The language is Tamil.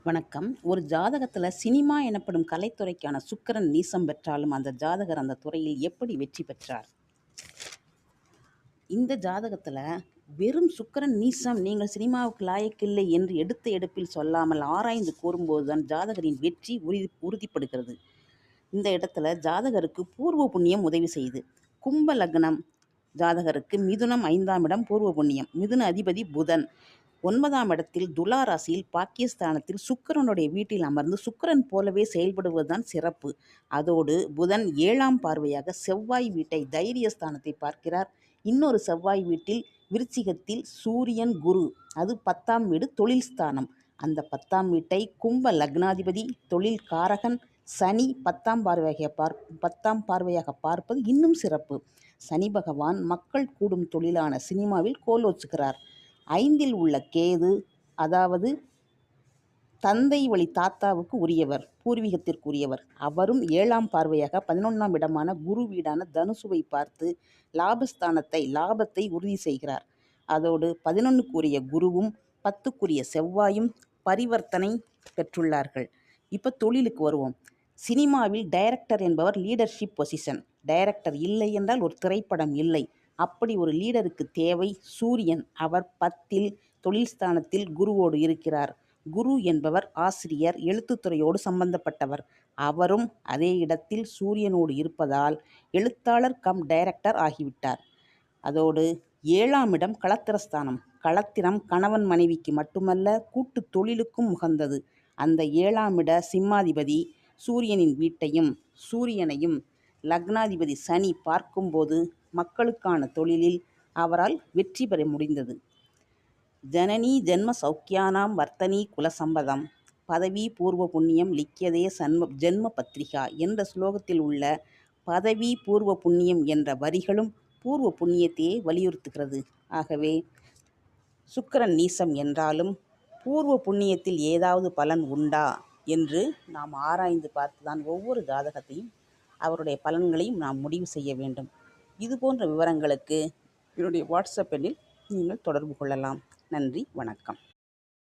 வணக்கம். ஒரு ஜாதகத்துல சினிமா எனப்படும் கலைத்துறைக்கான சுக்கிரன் நீசம் பெற்றாலும், அந்த ஜாதகர் அந்த துறையில் எப்படி வெற்றி பெற்றார்? இந்த ஜாதகத்துல வெறும் சுக்கிரன் நீசம், நீங்கள் சினிமாவுக்கு லாயக்கில்லை என்று எடுத்த எடுப்பில் சொல்லாமல் ஆராய்ந்து கூறும்போதுதான் ஜாதகரின் வெற்றி உறுதிப்படுகிறது. இந்த இடத்துல ஜாதகருக்கு பூர்வ புண்ணியம் உதவி செய்யுது. கும்ப லக்னம் ஜாதகருக்கு மிதுனம் 5ஆம் இடம் பூர்வ புண்ணியம். மிதுன அதிபதி புதன். 9ஆம் இடத்தில் துலா ராசியில் பாக்கியஸ்தானத்தில் சுக்கிரனுடைய வீட்டில் அமர்ந்து சுக்கிரன் போலவே செயல்படுவதுதான் சிறப்பு. அதோடு புதன் 7ஆம் பார்வையாக செவ்வாய் வீட்டை தைரியஸ்தானத்தை பார்க்கிறார். இன்னொரு செவ்வாய் வீட்டில் விருச்சிகத்தில் சூரியன் குரு, அது 10ஆம் வீடு தொழில் ஸ்தானம். அந்த 10ஆம் வீட்டை கும்ப லக்னாதிபதி தொழில் காரகன் சனி 10ஆம் பார்வையாக பார்ப்பது இன்னும் சிறப்பு. சனி பகவான் மக்கள் கூடும் தொழிலான சினிமாவில் கோலோச்சுகிறார். 5இல் உள்ள கேது, அதாவது தந்தை வழி தாத்தாவுக்கு உரியவர், பூர்வீகத்திற்குரியவர். அவரும் 7ஆம் பார்வையாக 11ஆம் இடமான குரு வீடான தனுசுவை பார்த்து லாபத்தை உறுதி செய்கிறார். அதோடு 11க்குரிய குருவும் 10க்குரிய செவ்வாயும் பரிவர்த்தனை பெற்றுள்ளார்கள். இப்போ தொழிலுக்கு வருவோம். சினிமாவில் டைரக்டர் என்பவர் லீடர்ஷிப் பொசிஷன். டைரக்டர் இல்லை என்றால் ஒரு திரைப்படம் இல்லை. அப்படி ஒரு லீடருக்கு தேவை சூரியன். அவர் 10இல் தொழில் ஸ்தானத்தில் குருவோடு இருக்கிறார். குரு என்பவர் ஆசிரியர், எழுத்துத்துறையோடு சம்பந்தப்பட்டவர். அவரும் அதே இடத்தில் சூரியனோடு இருப்பதால் எழுத்தாளர் கம் டைரக்டர் ஆகிவிட்டார். அதோடு 7ஆம் இடம் களத்திரஸ்தானம். களத்திரம் கணவன் மனைவிக்கு மட்டுமல்ல, கூட்டு தொழிலுக்கும் உகந்தது. அந்த 7ஆம் இட சிம்மாதிபதி சூரியனின் வீட்டையும் சூரியனையும் லக்னாதிபதி சனி பார்க்கும்போது மக்களுக்கான தொழிலில் அவரால் வெற்றி பெற முடிந்தது. ஜனனி ஜென்ம சௌக்கியானாம் வர்த்தனி குலசம்பதம் பதவி பூர்வ புண்ணியம் லிக்கியதே ஜென்ம பத்ரிகா என்ற ஸ்லோகத்தில் உள்ள பதவி பூர்வ புண்ணியம் என்ற வரிகளும் பூர்வ புண்ணியத்தையே வலியுறுத்துகிறது. ஆகவே சுக்கிரன் நீசம் என்றாலும் பூர்வ புண்ணியத்தில் ஏதாவது பலன் உண்டா என்று நாம் ஆராய்ந்து பார்த்துதான் ஒவ்வொரு ஜாதகத்தையும் அவருடைய பலன்களையும் நாம் முடிவு செய்ய வேண்டும். இது போன்ற விவரங்களுக்கு என்னுடைய வாட்ஸ்அப் எண்ணில் நீங்கள் தொடர்பு கொள்ளலாம். நன்றி, வணக்கம்.